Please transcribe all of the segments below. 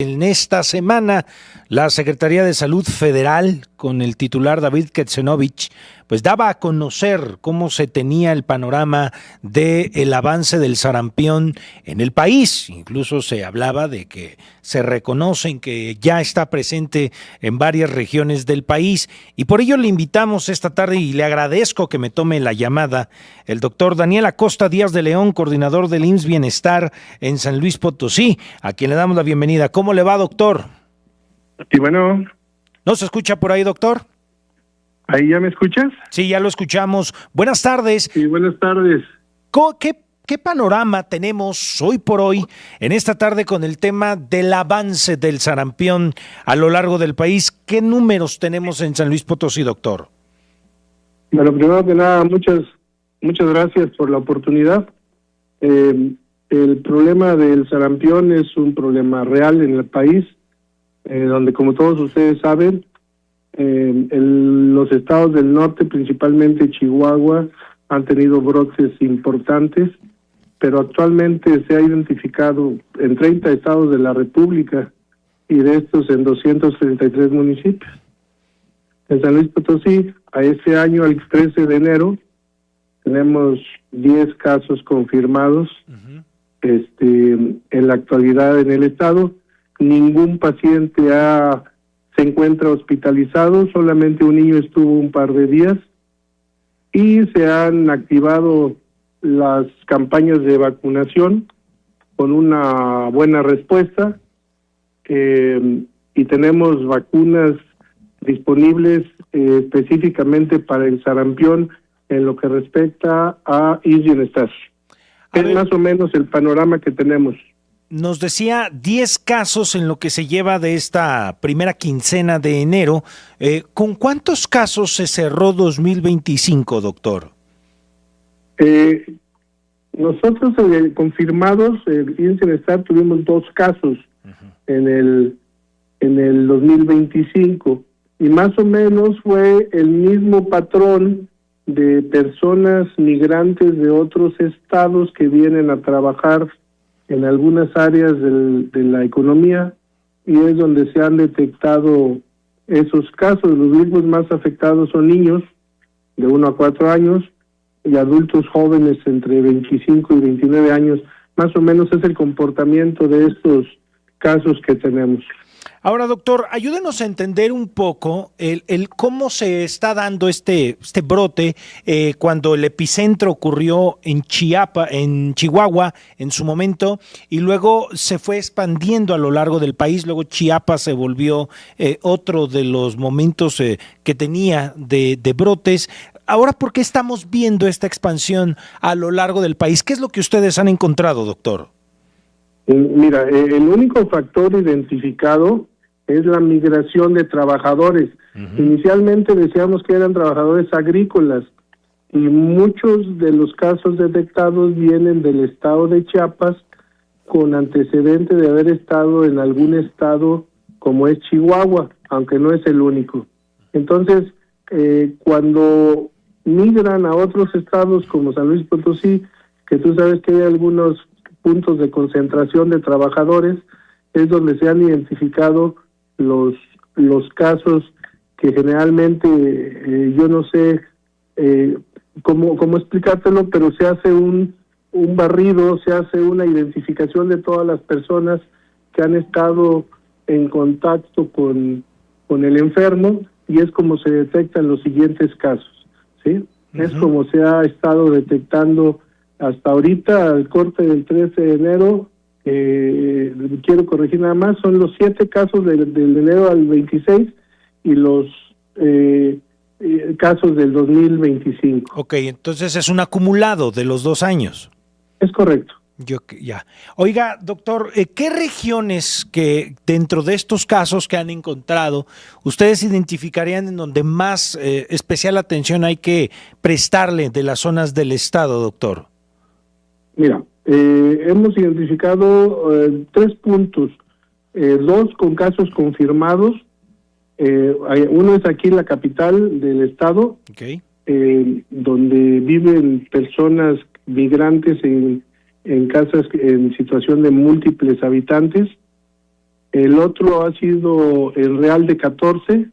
En esta semana, la Secretaría de Salud Federal, con el titular David Ketsenovich, pues daba a conocer cómo se tenía el panorama del avance del sarampión en el país. Incluso se hablaba de que se reconocen que ya está presente en varias regiones del país. Y por ello le invitamos esta tarde y le agradezco que me tome la llamada el doctor Daniel Acosta Díaz de León, coordinador del IMSS Bienestar en San Luis Potosí, a quien le damos la bienvenida. ¿Cómo le va, doctor? Y bueno. ¿No se escucha por ahí, doctor? ¿Ahí ya me escuchas? Sí, ya lo escuchamos. Buenas tardes. Sí, buenas tardes. ¿Qué panorama tenemos hoy por hoy en esta tarde con el tema del avance del sarampión a lo largo del país? ¿Qué números tenemos en San Luis Potosí, doctor? Bueno, primero que nada, muchas gracias por la oportunidad. El problema del sarampión es un problema real en el país, donde, como todos ustedes saben, los estados del norte, principalmente Chihuahua, han tenido brotes importantes, pero actualmente se ha identificado en 30 estados de la República y de estos en 233 municipios. En San Luis Potosí, a este año, al 13 de enero, tenemos 10 casos confirmados. En la actualidad en el estado. Ningún paciente se encuentra hospitalizado, solamente un niño estuvo un par de días, y se han activado las campañas de vacunación con una buena respuesta, y tenemos vacunas disponibles específicamente para el sarampión en lo que respecta a IMSS Bienestar. Es más o menos el panorama que tenemos. Nos decía 10 casos en lo que se lleva de esta primera quincena de enero. ¿Con cuántos casos se cerró 2025, doctor? Nosotros confirmados, el IMSS Bienestar, tuvimos 2 casos en el 2025, y más o menos fue el mismo patrón de personas migrantes de otros estados que vienen a trabajar en algunas áreas de la economía, y es donde se han detectado esos casos. Los grupos más afectados son niños de 1 a 4 años y adultos jóvenes entre 25 y 29 años. Más o menos es el comportamiento de estos casos que tenemos. Ahora, doctor, ayúdenos a entender un poco el cómo se está dando este brote cuando el epicentro ocurrió en Chihuahua en su momento, y luego se fue expandiendo a lo largo del país. Luego Chiapas se volvió otro de los momentos que tenía de brotes. Ahora, ¿por qué estamos viendo esta expansión a lo largo del país? ¿Qué es lo que ustedes han encontrado, doctor? Mira, el único factor identificado es la migración de trabajadores. Inicialmente decíamos que eran trabajadores agrícolas, y muchos de los casos detectados vienen del estado de Chiapas, con antecedente de haber estado en algún estado como es Chihuahua, aunque no es el único. Entonces, cuando migran a otros estados como San Luis Potosí, que tú sabes que hay algunos puntos de concentración de trabajadores, es donde se han identificado los casos que generalmente, yo no sé cómo explicártelo, pero se hace un barrido, se hace una identificación de todas las personas que han estado en contacto con el enfermo, y es como se detectan los siguientes casos, ¿sí? Es como se ha estado detectando hasta ahorita, al corte del 13 de enero. Quiero corregir nada más, son los 7 casos del enero al 26 y los casos del 2025. Ok, entonces es un acumulado de los 2 años. Es correcto. Ya. Oiga, doctor, ¿qué regiones que dentro de estos casos que han encontrado ustedes identificarían en donde más especial atención hay que prestarle de las zonas del estado, doctor? Mira, hemos identificado 3 puntos, 2 con casos confirmados. Uno es aquí en la capital del estado, donde viven personas migrantes en casas en situación de múltiples habitantes. el otro ha sido el Real de 14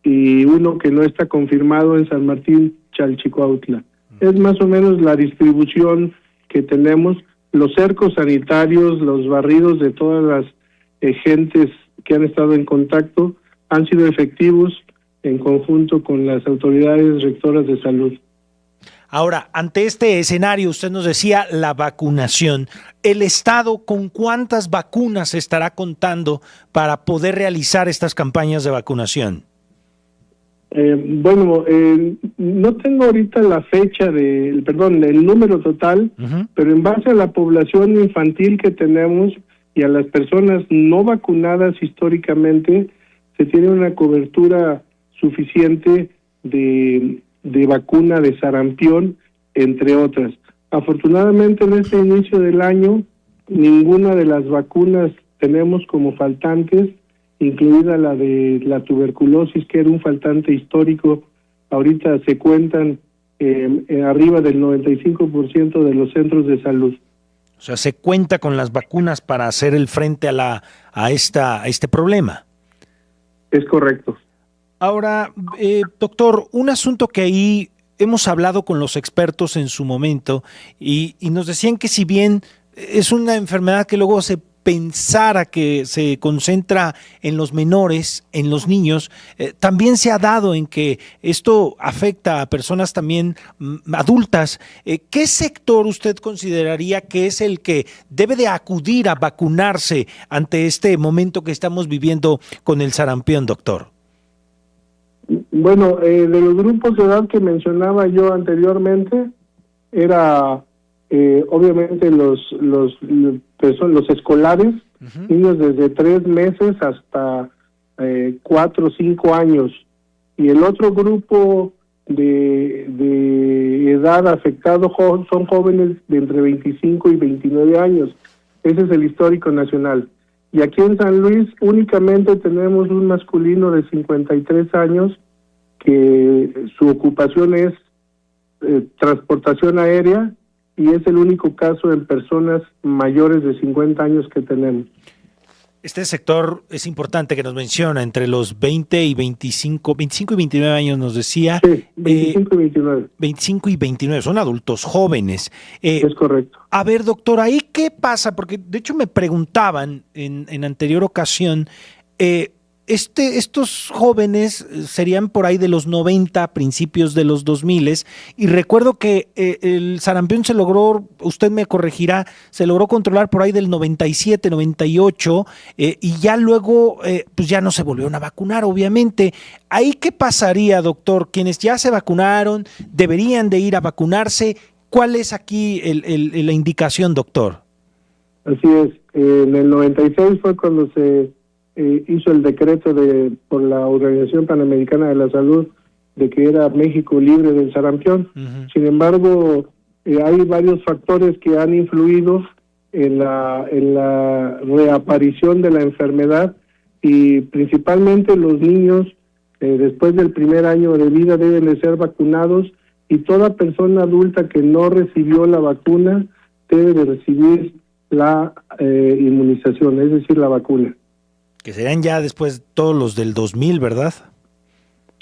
y uno que no está confirmado en San Martín, Chalchicuautla. Es más o menos la distribución que tenemos. Los cercos sanitarios, los barridos de todas las gentes que han estado en contacto han sido efectivos en conjunto con las autoridades rectoras de salud. Ahora, ante este escenario, usted nos decía la vacunación. ¿El Estado con cuántas vacunas estará contando para poder realizar estas campañas de vacunación? No tengo ahorita la fecha el número total, pero en base a la población infantil que tenemos y a las personas no vacunadas históricamente, se tiene una cobertura suficiente de vacuna de sarampión, entre otras. Afortunadamente en este inicio del año, ninguna de las vacunas tenemos como faltantes, incluida la de la tuberculosis, que era un faltante histórico. Ahorita se cuentan arriba del 95% de los centros de salud. O sea, se cuenta con las vacunas para hacer el frente a este problema. Es correcto. Ahora, doctor, un asunto que ahí hemos hablado con los expertos en su momento y nos decían que si bien es una enfermedad que luego se pensara que se concentra en los menores, en los niños, también se ha dado en que esto afecta a personas también adultas. ¿Qué sector usted consideraría que es el que debe de acudir a vacunarse ante este momento que estamos viviendo con el sarampión, doctor? Bueno, de los grupos de edad que mencionaba yo anteriormente, era obviamente los escolares, niños desde 3 meses hasta 4 o 5 años, y el otro grupo de edad afectado son jóvenes de entre 25 y 29 años. Ese es el histórico nacional. Y aquí en San Luis únicamente tenemos un masculino de 53 años que su ocupación es transportación aérea, y es el único caso en personas mayores de 50 años que tenemos. Este sector es importante que nos menciona, entre los 20 y 25 y 29 años nos decía. Sí, 25 y 29. 25 y 29, son adultos jóvenes. Es correcto. A ver, doctor, ¿ahí qué pasa? Porque de hecho me preguntaban en anterior ocasión, estos jóvenes serían por ahí de los 90, principios de los 2000, y recuerdo que el sarampión se logró, usted me corregirá, se logró controlar por ahí del 97, 98, y ya luego pues ya no se volvieron a vacunar, obviamente. ¿Ahí qué pasaría, doctor? Quienes ya se vacunaron, ¿deberían de ir a vacunarse? ¿Cuál es aquí la indicación, doctor? Así es, en el 96 fue cuando se hizo el decreto por la Organización Panamericana de la Salud de que era México libre del sarampión. Sin embargo, hay varios factores que han influido en la reaparición de la enfermedad, y principalmente los niños después del primer año de vida deben de ser vacunados, y toda persona adulta que no recibió la vacuna debe de recibir la inmunización, es decir, la vacuna. Que serían ya después todos los del 2000, ¿verdad?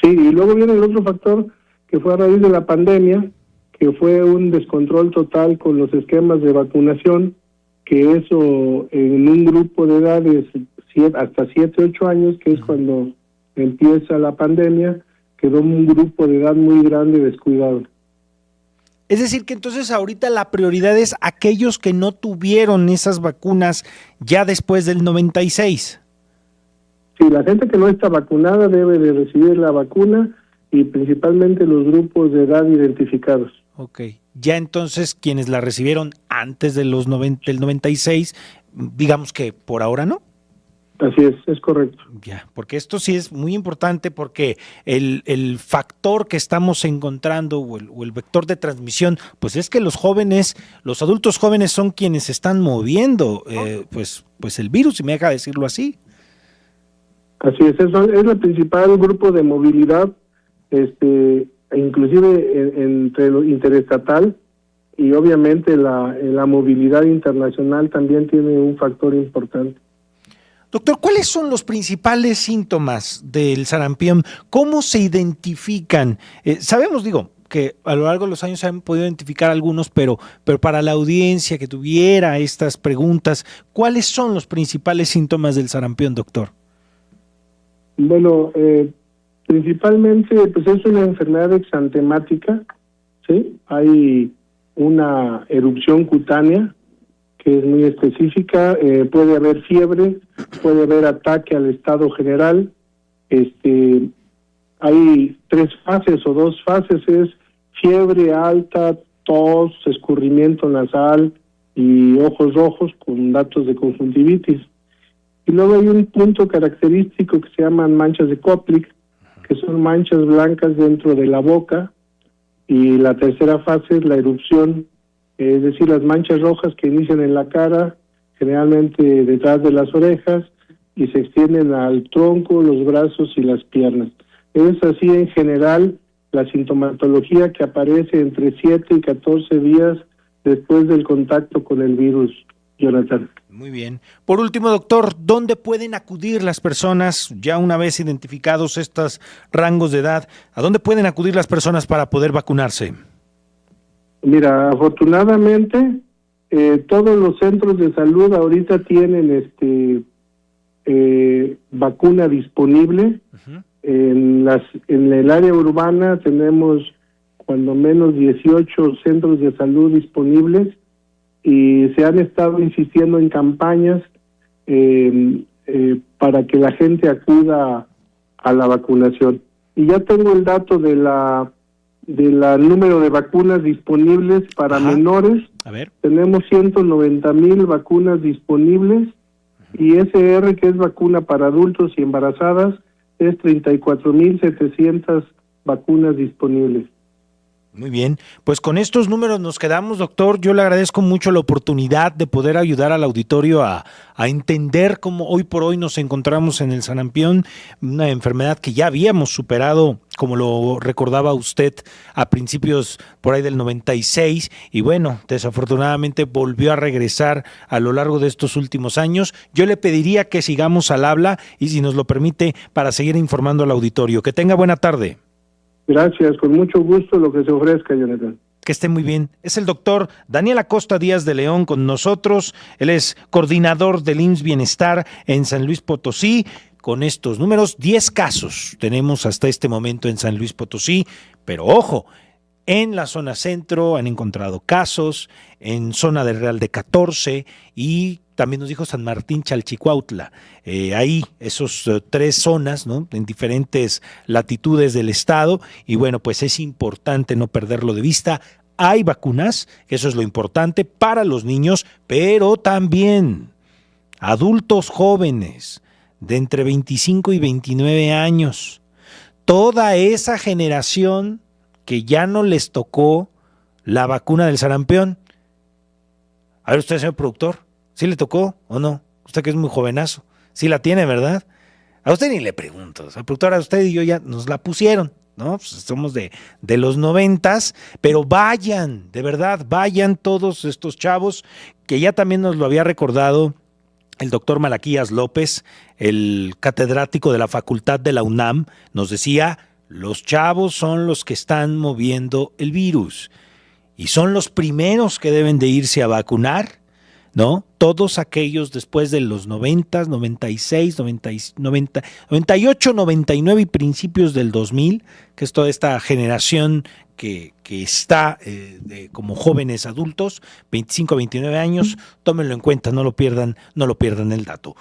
Sí, y luego viene el otro factor que fue a raíz de la pandemia, que fue un descontrol total con los esquemas de vacunación, que eso en un grupo de edades hasta 7, 8 años, que es cuando empieza la pandemia, quedó un grupo de edad muy grande descuidado. Es decir, que entonces ahorita la prioridad es aquellos que no tuvieron esas vacunas ya después del 96. Sí, la gente que no está vacunada debe de recibir la vacuna, y principalmente los grupos de edad identificados. Ok, ya entonces quienes la recibieron antes de del 96, digamos que por ahora no. Así es correcto. Ya, porque esto sí es muy importante, porque el factor que estamos encontrando o el vector de transmisión, pues es que los jóvenes, los adultos jóvenes son quienes están moviendo pues el virus, si me deja decirlo así. Así es, eso es el principal grupo de movilidad, inclusive entre lo interestatal, y obviamente la movilidad internacional también tiene un factor importante. Doctor, ¿cuáles son los principales síntomas del sarampión? ¿Cómo se identifican? Sabemos, que a lo largo de los años se han podido identificar algunos, pero para la audiencia que tuviera estas preguntas, ¿cuáles son los principales síntomas del sarampión, doctor? Bueno, principalmente pues es una enfermedad exantemática, ¿sí? Hay una erupción cutánea que es muy específica, puede haber fiebre, puede haber ataque al estado general, hay 3 fases o 2 fases, es fiebre alta, tos, escurrimiento nasal y ojos rojos con datos de conjuntivitis. Y luego hay un punto característico que se llaman manchas de Koplik, que son manchas blancas dentro de la boca, y la tercera fase es la erupción, es decir, las manchas rojas que inician en la cara, generalmente detrás de las orejas, y se extienden al tronco, los brazos y las piernas. Es así en general la sintomatología que aparece entre 7 y 14 días después del contacto con el virus, Jonathan. Muy bien. Por último, doctor, ¿dónde pueden acudir las personas, ya una vez identificados estos rangos de edad, a dónde pueden acudir las personas para poder vacunarse? Mira, afortunadamente todos los centros de salud ahorita tienen vacuna disponible. Uh-huh. En el área urbana tenemos cuando menos 18 centros de salud disponibles y se han estado insistiendo en campañas para que la gente acuda a la vacunación. Y ya tengo el dato de la número de vacunas disponibles para Ajá. menores. A ver. Tenemos 190,000 vacunas disponibles y SR, que es vacuna para adultos y embarazadas, es 34,700 vacunas disponibles. Muy bien, pues con estos números nos quedamos, doctor. Yo le agradezco mucho la oportunidad de poder ayudar al auditorio a entender cómo hoy por hoy nos encontramos en el sarampión, una enfermedad que ya habíamos superado, como lo recordaba usted, a principios por ahí del 96, y bueno, desafortunadamente volvió a regresar a lo largo de estos últimos años. Yo le pediría que sigamos al habla y si nos lo permite, para seguir informando al auditorio. Que tenga buena tarde. Gracias, con mucho gusto lo que se ofrezca, Jonathan. Que esté muy bien. Es el doctor Daniel Acosta Díaz de León con nosotros. Él es coordinador del IMSS Bienestar en San Luis Potosí. Con estos números, 10 casos tenemos hasta este momento en San Luis Potosí, pero ojo, en la zona centro han encontrado casos, en zona de Real de 14 y también nos dijo San Martín Chalchicuautla. Ahí esos 3 zonas, ¿no?, en diferentes latitudes del estado, y bueno, pues es importante no perderlo de vista. Hay vacunas, eso es lo importante para los niños, pero también adultos jóvenes de entre 25 y 29 años. Toda esa generación que ya no les tocó la vacuna del sarampión. A ver usted, señor productor, ¿sí le tocó o no? Usted que es muy jovenazo, sí la tiene, ¿verdad? A usted ni le pregunto, señor productor, a usted y yo ya nos la pusieron, ¿no? Pues somos de los 90s, pero vayan, de verdad, vayan todos estos chavos, que ya también nos lo había recordado el doctor Malaquías López, el catedrático de la Facultad de la UNAM, nos decía: los chavos son los que están moviendo el virus y son los primeros que deben de irse a vacunar, ¿no? Todos aquellos después de los 90, 96, 90, 98, 99 y principios del 2000, que es toda esta generación que está como jóvenes adultos, 25 a 29 años, tómenlo en cuenta, no lo pierdan el dato.